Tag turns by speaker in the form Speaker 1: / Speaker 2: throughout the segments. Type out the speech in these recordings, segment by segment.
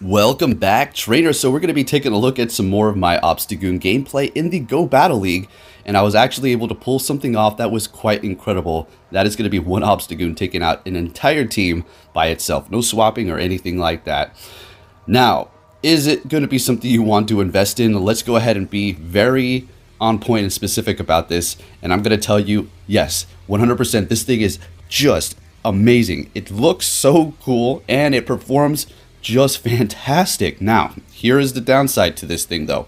Speaker 1: Welcome back, trainers. So we're going to be taking a look at some more of my Obstagoon gameplay in the Go Battle League, and I was actually able to pull something off that was quite incredible. That is going to be one Obstagoon taking out an entire team by itself. No swapping or anything like that. Now, is it going to be something you want to invest in? Let's go ahead and be very on point and specific about this, and I'm going to tell you, yes, 100%, this thing is just amazing. It looks so cool, and it performs just fantastic. Now, here is the downside to this thing though.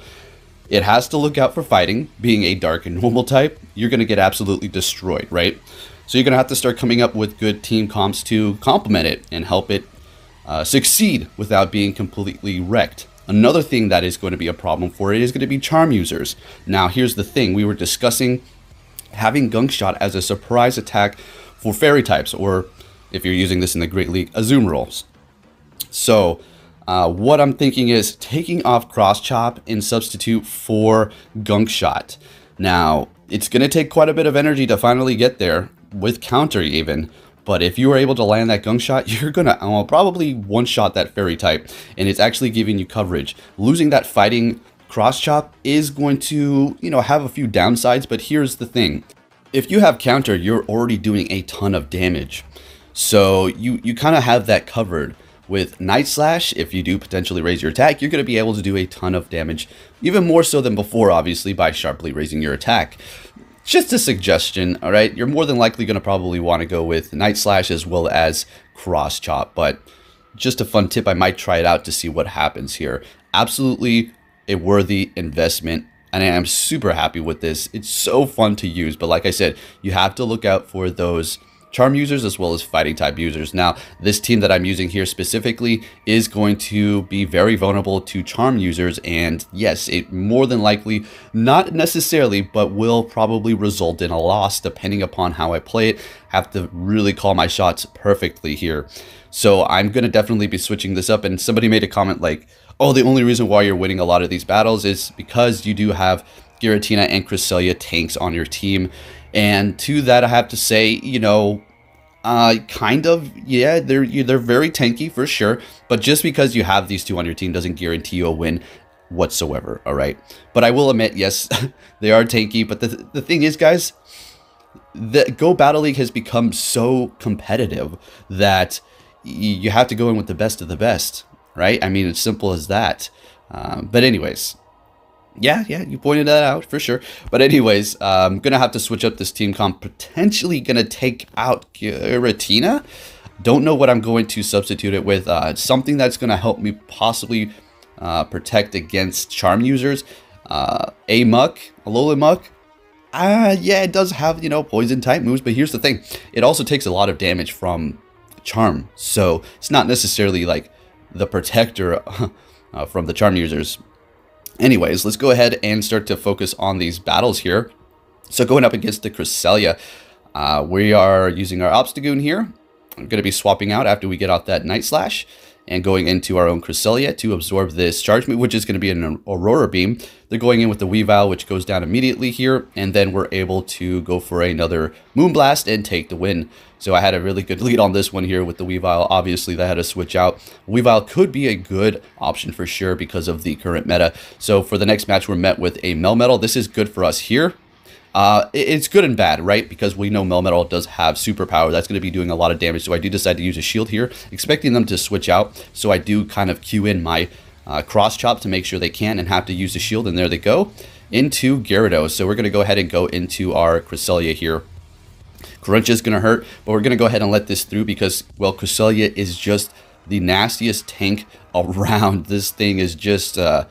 Speaker 1: It has to look out for fighting. Being a dark and normal type, you're going to get absolutely destroyed, right? So you're going to have to start coming up with good team comps to complement it and help it succeed without being completely wrecked. Another thing that is going to be a problem for it is going to be charm users. Now, here's the thing. We were discussing having Gunk Shot as a surprise attack for fairy types, or if you're using this in the Great League, Azum rolls. So what I'm thinking is taking off Cross Chop and substitute for Gunk Shot. Now, it's going to take quite a bit of energy to finally get there, with counter even. But if you are able to land that Gunk Shot, you're going to probably one-shot that fairy type. And it's actually giving you coverage. Losing that fighting Cross Chop is going to, have a few downsides. But here's the thing. If you have counter, you're already doing a ton of damage. So you kind of have that covered. With Night Slash, if you do potentially raise your attack, you're going to be able to do a ton of damage, even more so than before, obviously, by sharply raising your attack. Just a suggestion, all right? You're more than likely going to probably want to go with Night Slash as well as Cross Chop, but just a fun tip, I might try it out to see what happens here. Absolutely a worthy investment, and I am super happy with this. It's so fun to use, but like I said, you have to look out for those charm users as well as fighting type users. Now, this team that I'm using here specifically is going to be very vulnerable to charm users, and yes, it more than likely, not necessarily, but will probably result in a loss depending upon how I play it. Have to really call my shots perfectly here. So I'm going to definitely be switching this up, and somebody made a comment like, oh, the only reason why you're winning a lot of these battles is because you do have Giratina and Cresselia tanks on your team. And to that, I have to say, kind of, yeah, they're very tanky for sure. But just because you have these two on your team doesn't guarantee you a win whatsoever, all right? But I will admit, yes, they are tanky. But the thing is, guys, the Go Battle League has become so competitive that you have to go in with the best of the best, right? I mean, it's simple as that. But anyways... Yeah, you pointed that out for sure. But anyways, I'm going to have to switch up this team comp. Potentially going to take out Giratina. Don't know what I'm going to substitute it with. Something that's going to help me possibly protect against charm users. Alolan Muck. Yeah, it does have, poison type moves. But here's the thing. It also takes a lot of damage from charm. So it's not necessarily like the protector from the charm users. Anyways, let's go ahead and start to focus on these battles here. So going up against the Cresselia, we are using our Obstagoon here. I'm going to be swapping out after we get off that Night Slash and going into our own Cresselia to absorb this charge move, which is going to be an Aurora Beam. They're going in with the Weavile, which goes down immediately here, and then we're able to go for another Moonblast and take the win. So I had a really good lead on this one here with the Weavile. Obviously, that had to switch out. Weavile could be a good option for sure because of the current meta. So for the next match, we're met with a Melmetal. This is good for us here. It's good and bad, right? Because we know Melmetal does have superpower. That's going to be doing a lot of damage. So I do decide to use a shield here, expecting them to switch out. So I do kind of queue in my Cross Chop to make sure they can and have to use a shield. And there they go into Gyarados. So we're going to go ahead and go into our Cresselia here. Crunch is going to hurt, but we're going to go ahead and let this through because, well, Cresselia is just the nastiest tank around. This thing is just... yeah,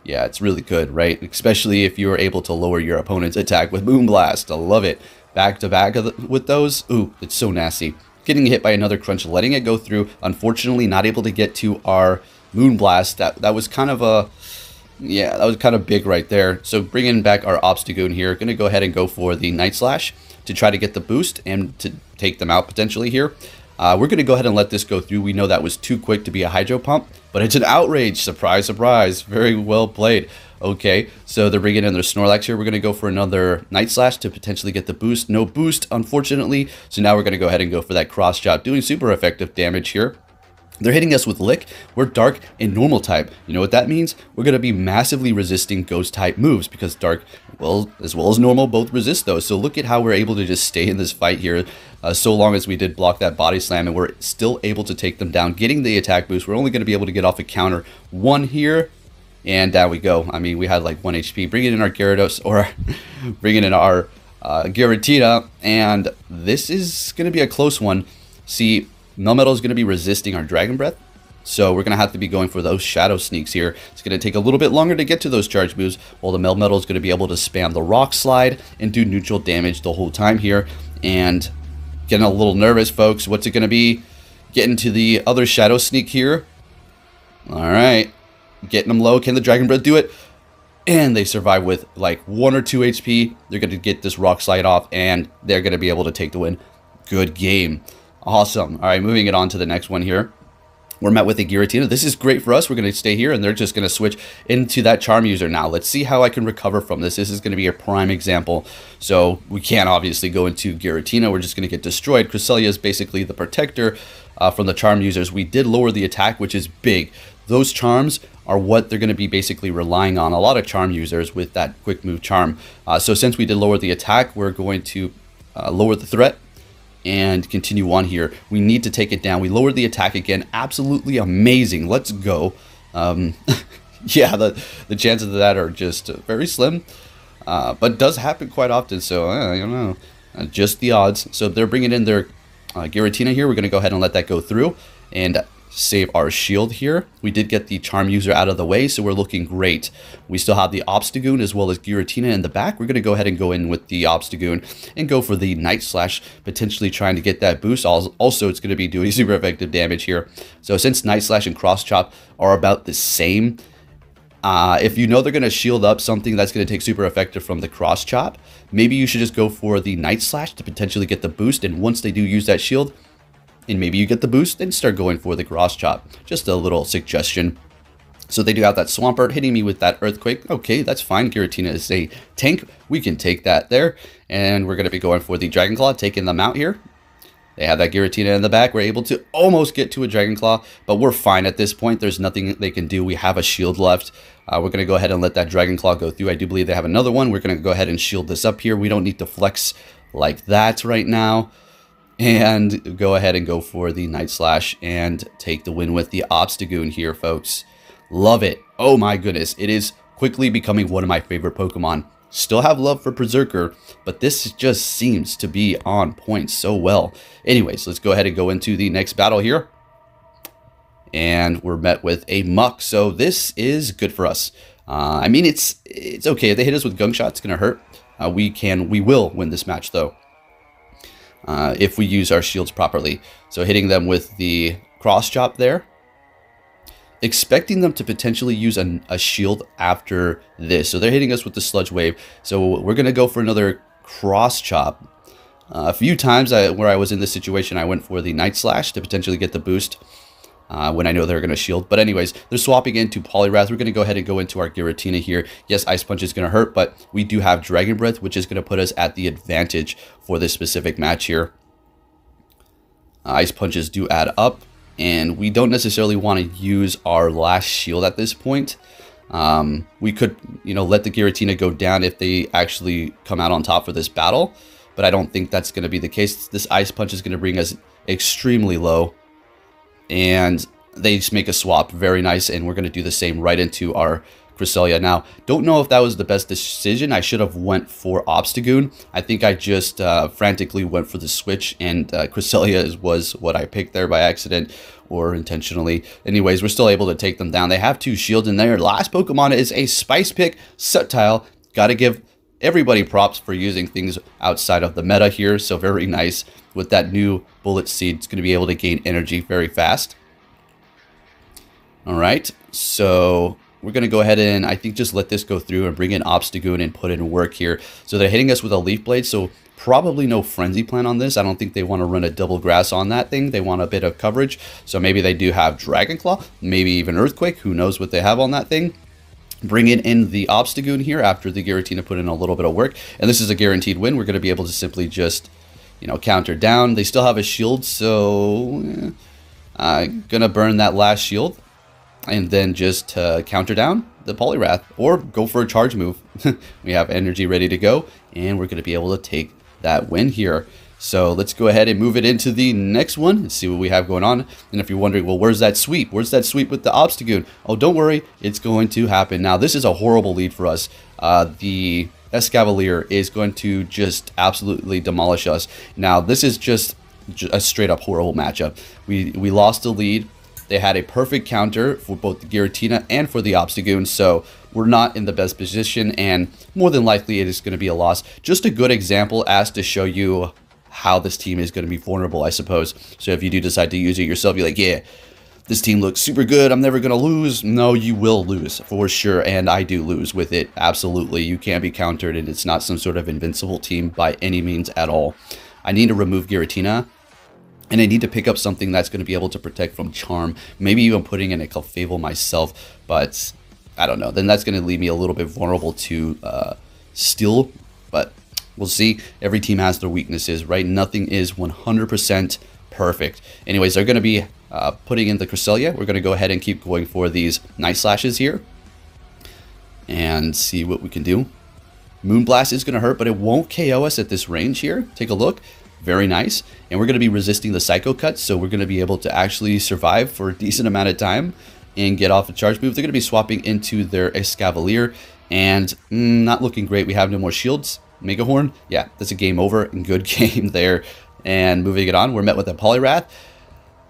Speaker 1: it's really good, right? Especially if you are able to lower your opponent's attack with Moonblast. I love it. Back to back with those. Ooh, it's so nasty. Getting hit by another Crunch, letting it go through. Unfortunately, not able to get to our Moonblast. That was kind of a... Yeah, that was kind of big right there. So bringing back our Obstagoon here. Going to go ahead and go for the Night Slash to try to get the boost and to take them out potentially here. We're going to go ahead and let this go through. We know that was too quick to be a Hydro Pump, but it's an Outrage. Surprise, surprise. Very well played. Okay, so they're bringing in their Snorlax here. We're going to go for another Night Slash to potentially get the boost. No boost, unfortunately. So now we're going to go ahead and go for that Cross Chop, doing super effective damage here. They're hitting us with Lick. We're Dark and Normal type. You know what that means? We're going to be massively resisting Ghost type moves because Dark, well as Normal, both resist those. So look at how we're able to just stay in this fight here so long as we did block that body slam, and we're still able to take them down, getting the attack boost. We're only going to be able to get off a counter 1 here, and down we go. I mean, we had like 1 HP. Bringing in our Gyarados, or bringing in our Giratina, and this is going to be a close one. See, Melmetal is going to be resisting our Dragon Breath, so we're going to have to be going for those Shadow Sneaks here. It's going to take a little bit longer to get to those charge moves, while the Melmetal is going to be able to spam the Rock Slide and do neutral damage the whole time here. And getting a little nervous, folks. What's it going to be? Getting to the other Shadow Sneak here. Alright, getting them low. Can the Dragon Breath do it? And they survive with like 1 or 2 HP. They're going to get this Rock Slide off, and they're going to be able to take the win. Good game. Awesome. All right, moving it on to the next one here. We're met with a Giratina. This is great for us. We're going to stay here, and they're just going to switch into that Charm User now. Let's see how I can recover from this. This is going to be a prime example. So we can't obviously go into Giratina. We're just going to get destroyed. Cresselia is basically the protector from the Charm Users. We did lower the attack, which is big. Those charms are what they're going to be basically relying on. A lot of Charm Users with that Quick Move Charm. So since we did lower the attack, we're going to lower the threat and continue on here. We need to take it down. We lowered the attack again. Absolutely amazing. Let's go. Yeah, the chances of that are just very slim, but does happen quite often. So I don't know, just the odds. So they're bringing in their Giratina here. We're going to go ahead and let that go through and save our shield here. We did get the Charm User out of the way, so we're looking great. We still have the Obstagoon as well as Giratina in the back. We're going to go ahead and go in with the Obstagoon and go for the Night Slash, potentially trying to get that boost. Also, it's going to be doing super effective damage here. So since Night Slash and Cross Chop are about the same, if you know they're going to shield up something that's going to take super effective from the Cross Chop, maybe you should just go for the Night Slash to potentially get the boost, and once they do use that shield, and maybe you get the boost, then start going for the Cross Chop. Just a little suggestion. So they do have that Swampert hitting me with that Earthquake. Okay, that's fine. Giratina is a tank. We can take that there. And we're going to be going for the Dragon Claw, taking them out here. They have that Giratina in the back. We're able to almost get to a Dragon Claw, but we're fine at this point. There's nothing they can do. We have a shield left. We're going to go ahead and let that Dragon Claw go through. I do believe they have another one. We're going to go ahead and shield this up here. We don't need to flex like that right now. And go ahead and go for the Night Slash and take the win with the Obstagoon here, folks. Love it. Oh my goodness. It is quickly becoming one of my favorite Pokemon. Still have love for Berserker, but this just seems to be on point so well. Anyways, let's go ahead and go into the next battle here. And we're met with a Muck, so this is good for us. I mean, it's okay. If they hit us with Gunk Shot, it's going to hurt. We will win this match, though. If we use our shields properly. So hitting them with the Cross Chop there. Expecting them to potentially use a shield after this. So they're hitting us with the Sludge Wave. So we're going to go for another Cross Chop. A few times where I was in this situation, I went for the Night Slash to potentially get the boost. When I know they're going to shield. But anyways, they're swapping into Poliwrath. We're going to go ahead and go into our Giratina here. Yes, Ice Punch is going to hurt, but we do have Dragon Breath, which is going to put us at the advantage for this specific match here. Ice Punches do add up, and we don't necessarily want to use our last shield at this point. We could, let the Giratina go down if they actually come out on top for this battle, but I don't think that's going to be the case. This Ice Punch is going to bring us extremely low. And they just make a swap. Very nice. And we're going to do the same right into our Cresselia. Now, don't know if that was the best decision. I should have went for Obstagoon. I think I just frantically went for the switch. And Cresselia was what I picked there by accident or intentionally. Anyways, we're still able to take them down. They have 2 shields in there. Last Pokemon is a Spice Pick Subtile. Got to give everybody props for using things outside of the meta here. So very nice. With that new Bullet Seed, it's going to be able to gain energy very fast. All right, so we're going to go ahead and I think just let this go through and bring in Obstagoon and put in work here. So they're hitting us with a Leaf Blade, so probably no Frenzy Plant on this. I don't think they want to run a Double Grass on that thing. They want a bit of coverage. So maybe they do have Dragon Claw, maybe even Earthquake. Who knows what they have on that thing. Bringing in the Obstagoon here after the Giratina put in a little bit of work. And this is a guaranteed win. We're going to be able to simply just, counter down. They still have a shield, so Gonna burn that last shield and then just counter down the Poliwrath or go for a charge move. We have energy ready to go, and we're going to be able to take that win here. So let's go ahead and move it into the next one and see what we have going on. And if you're wondering, well, where's that sweep? Where's that sweep with the Obstagoon? Oh, don't worry, it's going to happen. Now, this is a horrible lead for us. The Escavalier is going to just absolutely demolish us. Now, this is just a straight up horrible matchup. We lost the lead. They had a perfect counter for both the Giratina and for the Obstagoon, so we're not in the best position, and more than likely it is going to be a loss. Just a good example as to show you how this team is going to be vulnerable, I suppose. So if you do decide to use it yourself, you're like, yeah, this team looks super good, I'm never going to lose. No, you will lose for sure, and I do lose with it, absolutely. You can't be countered, and it's not some sort of invincible team by any means at all. I need to remove Giratina, and I need to pick up something that's going to be able to protect from Charm. Maybe even putting in a Clefable myself, but I don't know. Then that's going to leave me a little bit vulnerable to Steel, but we'll see. Every team has their weaknesses, right? Nothing is 100% perfect. Anyways, they're going to be putting in the Cresselia. We're going to go ahead and keep going for these Night Slashes here and see what we can do. Moonblast is going to hurt, but it won't KO us at this range here. Take a look. Very nice. And we're going to be resisting the Psycho Cut, so we're going to be able to actually survive for a decent amount of time and get off a charge move. They're going to be swapping into their Escavalier, and not looking great. We have no more shields. Mega Horn, yeah, that's a game over. Good game there. And moving it on, we're met with a Poliwrath.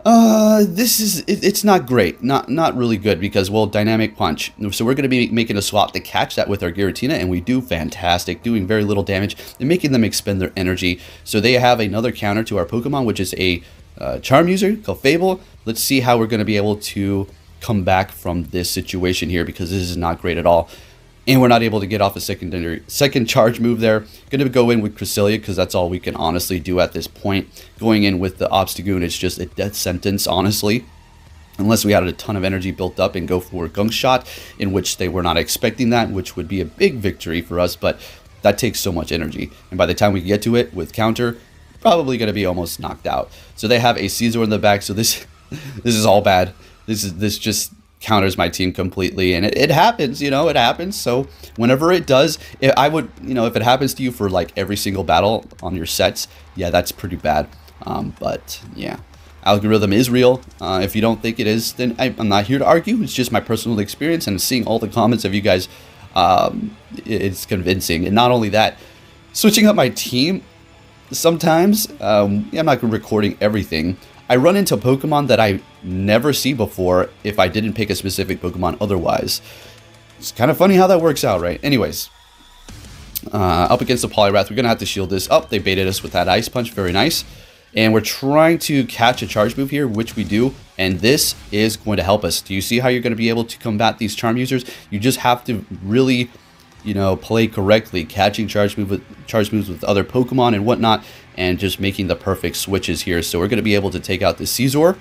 Speaker 1: It's not great, not really good, because, well, Dynamic Punch. So we're going to be making a swap to catch that with our Giratina, and we do fantastic, doing very little damage and making them expend their energy. So they have another counter to our Pokemon, which is a Charm user, Clefable. Let's see how we're going to be able to come back from this situation here, because this is not great at all. And we're not able to get off a second charge move there. Going to go in with Cresselia, because that's all we can honestly do at this point. Going in with the Obstagoon, it's just a death sentence, honestly. Unless we had a ton of energy built up and go for a Gunk Shot, in which they were not expecting that, which would be a big victory for us. But that takes so much energy. And by the time we get to it with counter, probably going to be almost knocked out. So they have a Caesar in the back, so this is all bad. This just counters my team completely, and it happens, it happens. So whenever it does, I would, if it happens to you for like every single battle on your sets, yeah, that's pretty bad. But yeah, algorithm is real. If you don't think it is, then I'm not here to argue. It's just my personal experience, and seeing all the comments of you guys, it's convincing. And not only that, switching up my team sometimes, I'm not recording everything. I run into Pokemon that I never see before if I didn't pick a specific Pokemon otherwise. It's kind of funny how that works out, right? Anyways, up against the Poliwrath, we're going to have to shield this. Oh, they baited us with that Ice Punch. Very nice. And we're trying to catch a charge move here, which we do. And this is going to help us. Do you see how you're going to be able to combat these Charm users? You just have to really, play correctly, catching charge moves with other Pokemon and whatnot, and just making the perfect switches here. So we're going to be able to take out the Caesar.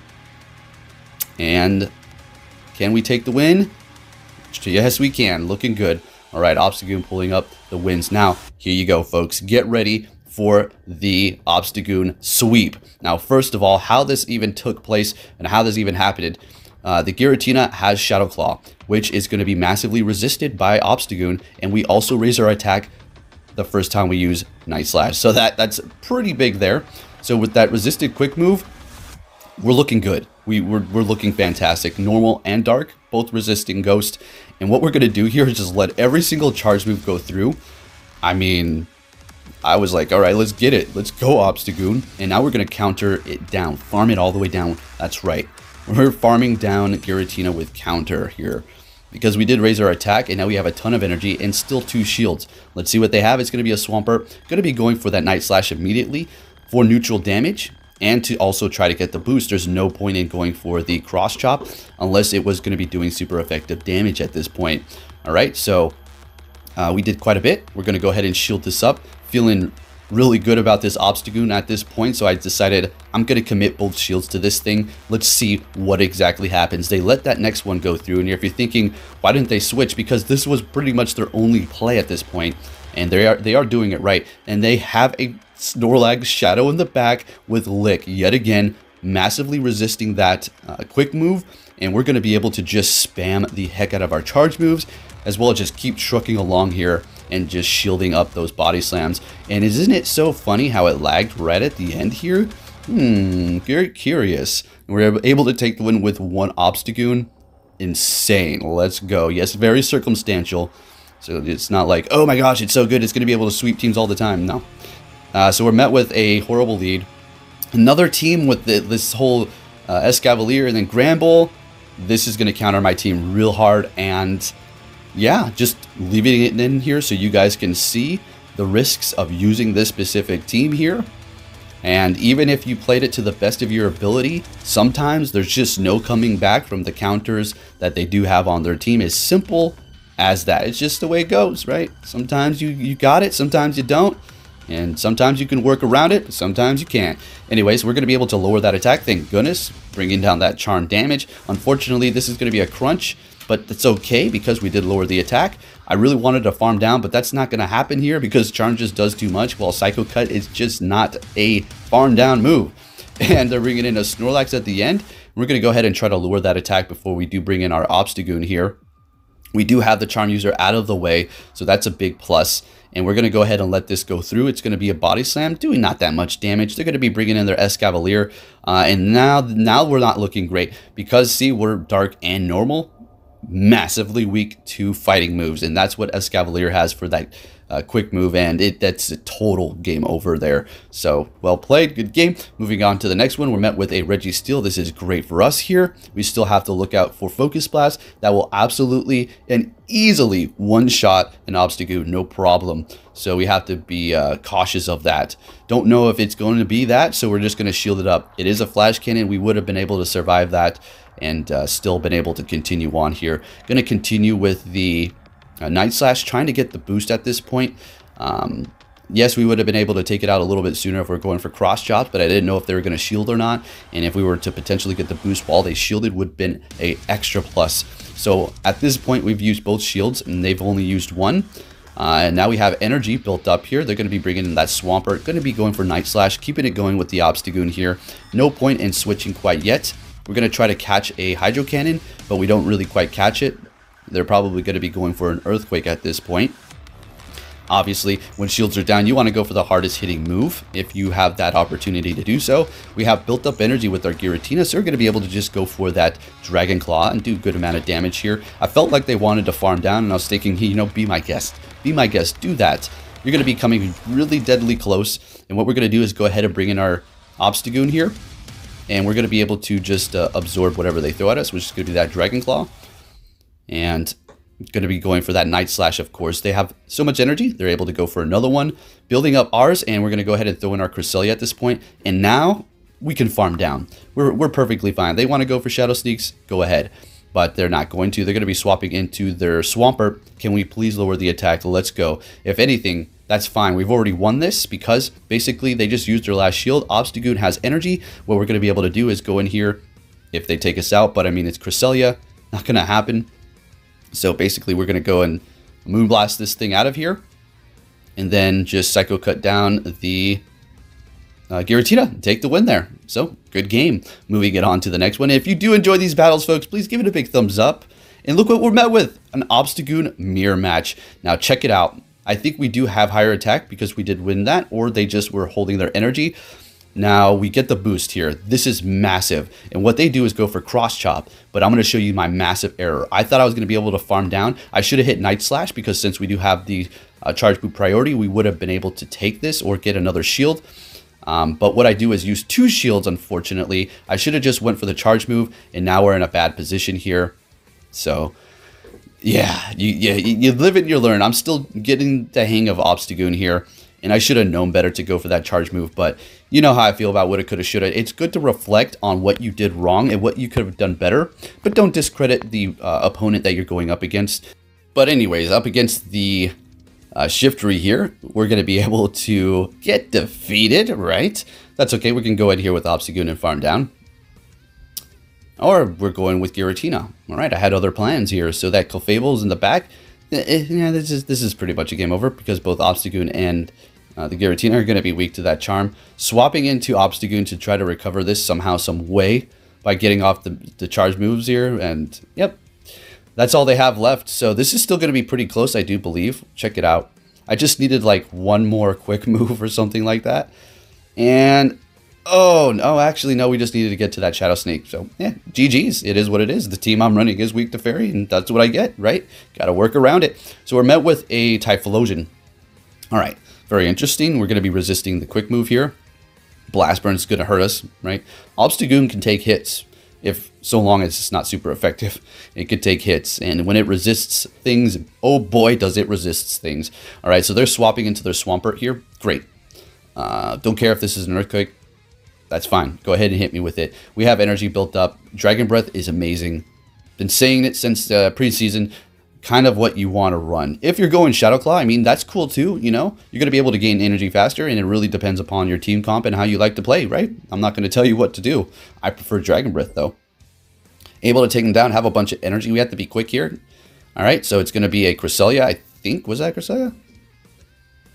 Speaker 1: And can we take the win? Yes, we can. Looking good. All right, Obstagoon pulling up the wins. Now, here you go, folks. Get ready for the Obstagoon Sweep. Now, first of all, how this even took place and how this even happened. The Giratina has Shadow Claw, which is going to be massively resisted by Obstagoon, and we also raise our attack the first time we use Night Slash. So that's pretty big there. So with that resisted quick move, we're looking good. We're looking fantastic. Normal and Dark, both resisting Ghost. And what we're going to do here is just let every single charge move go through. I mean, I was like, all right, let's get it. Let's go, Obstagoon. And now we're going to counter it down. Farm it all the way down. That's right. We're farming down Giratina with counter here, because we did raise our attack, and now we have a ton of energy and still 2 shields. Let's see what they have. It's going to be a Swampert. Going to be going for that Night Slash immediately for neutral damage, and to also try to get the boost. There's no point in going for the Cross Chop unless it was going to be doing super effective damage at this point. All right, so we did quite a bit. We're going to go ahead and shield this up. Feeling really good about this Obstagoon at this point, so I decided I'm going to commit both shields to this thing. Let's see what exactly happens. They let that next one go through, and if you're thinking, why didn't they switch? Because this was pretty much their only play at this point, and they are doing it right. And they have a Snorlax Shadow in the back with Lick yet again. massively resisting that quick move, and we're going to be able to just spam the heck out of our charge moves, as well as just keep trucking along here and just shielding up those body slams. And isn't it so funny how it lagged right at the end here? Very curious. We're able to take the win with one Obstagoon. Insane. Let's go. Yes, very circumstantial. So it's not like, oh my gosh, it's so good, it's going to be able to sweep teams all the time. No. So we're met with a horrible lead. Another team with this whole Escavalier and then Granbull. This is going to counter my team real hard. And yeah, just leaving it in here so you guys can see the risks of using this specific team here. And even if you played it to the best of your ability, sometimes there's just no coming back from the counters that they do have on their team. As simple as that. It's just the way it goes, right? Sometimes you got it, sometimes you don't. And sometimes you can work around it, but sometimes you can't. Anyways, we're going to be able to lower that attack, thank goodness, bringing down that charm damage. Unfortunately, this is going to be a crunch, but it's okay because we did lower the attack. I really wanted to farm down, but that's not going to happen here because charm just does too much, while Psycho Cut is just not a farm down move. And they're bringing in a Snorlax at the end. We're going to go ahead and try to lower that attack before we do bring in our Obstagoon here. We do have the Charm User out of the way, so that's a big plus. And we're going to go ahead and let this go through. It's going to be a Body Slam, doing not that much damage. They're going to be bringing in their Escavalier. And now we're not looking great because, see, we're Dark and Normal. Massively weak to fighting moves. And that's what Escavalier has for that quick move. And that's a total game over there. So, well played. Good game. Moving on to the next one. We're met with a Reggie Steele. This is great for us here. We still have to look out for Focus Blast. That will absolutely and easily one-shot an Obstagoon, no problem. So we have to be cautious of that. Don't know if it's going to be that, so we're just going to shield it up. It is a flash cannon. We would have been able to survive that and still been able to continue on here. Going to continue with the Night Slash, trying to get the boost at this point. Yes, we would have been able to take it out a little bit sooner if we're going for cross chops, but I didn't know if they were going to shield or not. And if we were to potentially get the boost while they shielded, would have been a extra plus. So at this point, we've used both shields and they've only used one. And now we have energy built up here. They're going to be bringing in that Swampert, going to be going for Night Slash, keeping it going with the Obstagoon here. No point in switching quite yet. We're going to try to catch a Hydro Cannon, but we don't really quite catch it. They're probably going to be going for an Earthquake at this point. Obviously, when shields are down, you want to go for the hardest hitting move if you have that opportunity to do so. We have built up energy with our Giratina, so we're going to be able to just go for that Dragon Claw and do a good amount of damage here. I felt like they wanted to farm down, and I was thinking, you know, be my guest. Be my guest. Do that. You're going to be coming really deadly close, and what we're going to do is go ahead and bring in our Obstagoon here, and we're going to be able to just absorb whatever they throw at us. We're just going to do that Dragon Claw, and going to be going for that Night Slash, of course. They have so much energy, they're able to go for another one, building up ours, and we're going to go ahead and throw in our Cresselia at this point, and now we can farm down. We're perfectly fine. They want to go for Shadow Sneaks, go ahead, but they're not going to. They're going to be swapping into their Swampert. Can we please lower the attack? Let's go. If anything, that's fine. We've already won this because basically they just used their last shield. Obstagoon has energy. What we're going to be able to do is go in here if they take us out, but I mean, it's Cresselia, not going to happen. So basically, we're going to go and Moonblast this thing out of here. And then just Psycho Cut down the Giratina. Take the win there. So, good game. Moving it on to the next one. If you do enjoy these battles, folks, please give it a big thumbs up. And look what we're met with. An Obstagoon mirror match. Now, check it out. I think we do have higher attack because we did win that. Or they just were holding their energy. Now, we get the boost here. This is massive. And what they do is go for Cross Chop. But I'm going to show you my massive error. I thought I was going to be able to farm down. I should have hit Night Slash because since we do have the Charge Boot priority, we would have been able to take this or get another shield. But what I do is use two shields, unfortunately. I should have just went for the charge move. And now we're in a bad position here. So, yeah, you live it and you learn. I'm still getting the hang of Obstagoon here. And I should have known better to go for that charge move. But you know how I feel about woulda, coulda, shoulda. It's good to reflect on what you did wrong and what you could have done better. But don't discredit the opponent that you're going up against. But anyways, up against the Shiftry here, we're going to be able to get defeated, right? That's okay. We can go ahead here with Obstagoon and farm down. Or we're going with Giratina. All right, I had other plans here. So that Clefable's in the back. Yeah, this is pretty much a game over because both Obstagoon and The Giratina are going to be weak to that charm. Swapping into Obstagoon to try to recover this somehow, some way, by getting off the charge moves here. And yep, that's all they have left. So this is still going to be pretty close, I do believe. Check it out. I just needed like one more quick move or something like that. And oh, no, actually, no, we just needed to get to that Shadow Snake. So, yeah, GG's. It is what it is. The team I'm running is weak to Fairy, and that's what I get, right? Got to work around it. So we're met with a Typhlosion. All right, very interesting. We're going to be resisting the quick move here. Blast Burn's going to hurt us, right? Obstagoon can take hits, if so long as it's not super effective. It could take hits, and when it resists things, oh boy, does it resist things. All right, so they're swapping into their Swampert here. Great. Don't care if this is an Earthquake. That's fine. Go ahead and hit me with it. We have energy built up. Dragon Breath is amazing. Been saying it since preseason. Kind of what you want to run. If you're going Shadow Claw, I mean, that's cool too, you know? You're going to be able to gain energy faster, and it really depends upon your team comp and how you like to play, right? I'm not going to tell you what to do. I prefer Dragon Breath, though. Able to take them down, have a bunch of energy. We have to be quick here. All right, so it's going to be a Cresselia, I think. Was that Cresselia?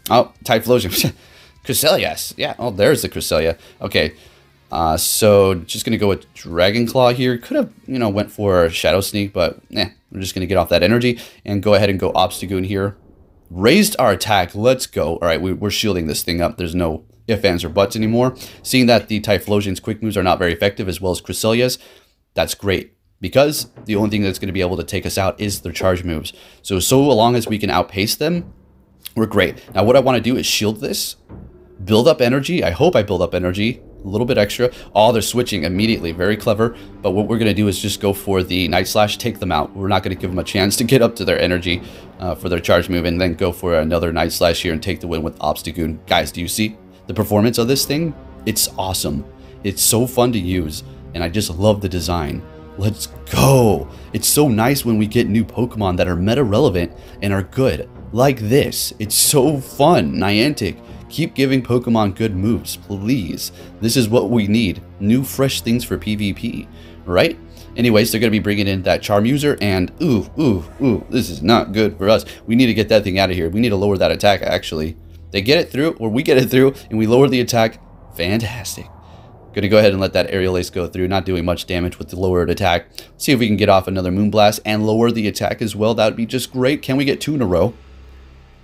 Speaker 1: Oh, Typhlosion. Cresselia, yeah. Oh, there's the Cresselia. Okay, so just gonna go with Dragon Claw here. Could have, you know, went for Shadow Sneak, but we're just gonna get off that energy and go ahead and go Obstagoon here. Raised our attack. Let's go. All right, we're shielding this thing up. There's no ifs, ands, or buts anymore. Seeing that the Typhlosion's quick moves are not very effective, as well as Cresselia's, that's great, because the only thing that's going to be able to take us out is their charge moves. So long as we can outpace them, we're great. Now what I want to do is shield this, build up energy. I hope I build up energy a little bit extra. Oh, they're switching immediately. Very clever. But what we're going to do is just go for the Night Slash, take them out. We're not going to give them a chance to get up to their energy for their charge move, and then go for another Night Slash here and take the win with Obstagoon. Guys, do you see the performance of this thing? It's awesome. It's so fun to use, and I just love the design. Let's go. It's so nice when we get new Pokemon that are meta relevant and are good like this. It's so fun. Niantic, keep giving Pokemon good moves, please. This is what we need. New, fresh things for PvP, right? Anyways, they're going to be bringing in that Charmuser, and ooh, this is not good for us. We need to get that thing out of here. We need to lower that attack, actually. They get it through, or we get it through, and we lower the attack. Fantastic. Going to go ahead and let that Aerial Ace go through. Not doing much damage with the lowered attack. See if we can get off another Moonblast and lower the attack as well. That would be just great. Can we get 2 in a row?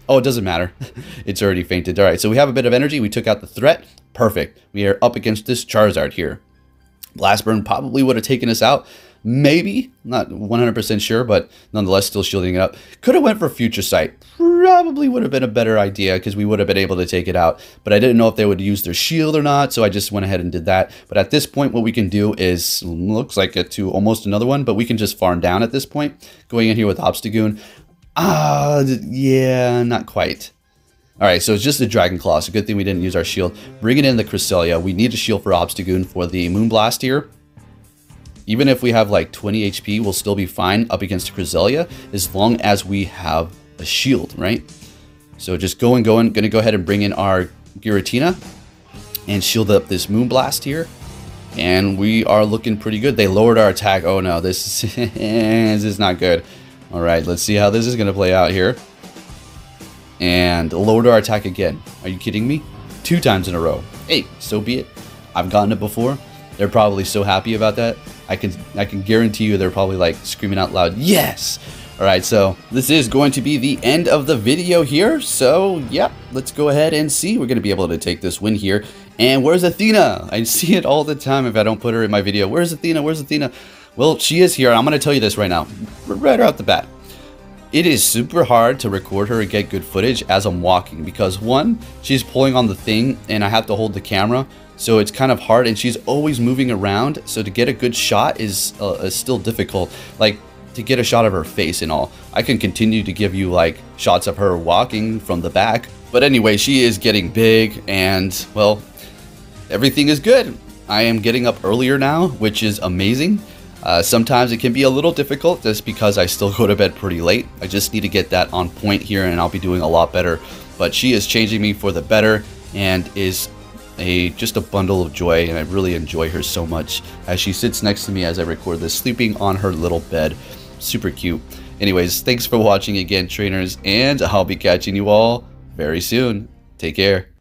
Speaker 1: Oh, it doesn't matter. It's already fainted. All right, so we have a bit of energy. We took out the threat. Perfect. We are up against this Charizard here. Blast Burn probably would have taken us out. Maybe. Not 100% sure, but nonetheless still shielding it up. Could have went for Future Sight. Probably would have been a better idea, because we would have been able to take it out. But I didn't know if they would use their shield or not, so I just went ahead and did that. But at this point, what we can do is, looks like get to almost another one, but we can just farm down at this point. Going in here with Obstagoon. Yeah, not quite. All right, so it's just a Dragon Claw. So good thing we didn't use our shield. Bringing in the Cresselia. We need a shield for Obstagoon for the Moonblast here. Even if we have like 20 HP, we'll still be fine up against Cresselia as long as we have a shield, right? So just going. Gonna go ahead and bring in our Giratina and shield up this Moonblast here. And we are looking pretty good. They lowered our attack. Oh no, this is not good. All right, let's see how this is going to play out here. And lowered our attack again. Are you kidding me? 2 times in a row. Hey, so be it. I've gotten it before. They're probably so happy about that. I can guarantee you they're probably like screaming out loud, yes! All right, so this is going to be the end of the video here. So, yep, let's go ahead and see. We're going to be able to take this win here. And where's Athena? I see it all the time if I don't put her in my video. Where's Athena? Where's Athena? Well, she is here. I'm going to tell you this right now, right off the bat. It is super hard to record her and get good footage as I'm walking, because one, she's pulling on the thing and I have to hold the camera, so it's kind of hard, and she's always moving around, so to get a good shot is still difficult, like to get a shot of her face and all. I can continue to give you like shots of her walking from the back, but anyway, she is getting big, and well, everything is good. I am getting up earlier now, which is amazing. Sometimes it can be a little difficult just because I still go to bed pretty late. I just need to get that on point here, and I'll be doing a lot better. But she is changing me for the better, and is just a bundle of joy, and I really enjoy her so much as she sits next to me as I record this, sleeping on her little bed. Super cute. Anyways, thanks for watching again, trainers, and I'll be catching you all very soon. Take care.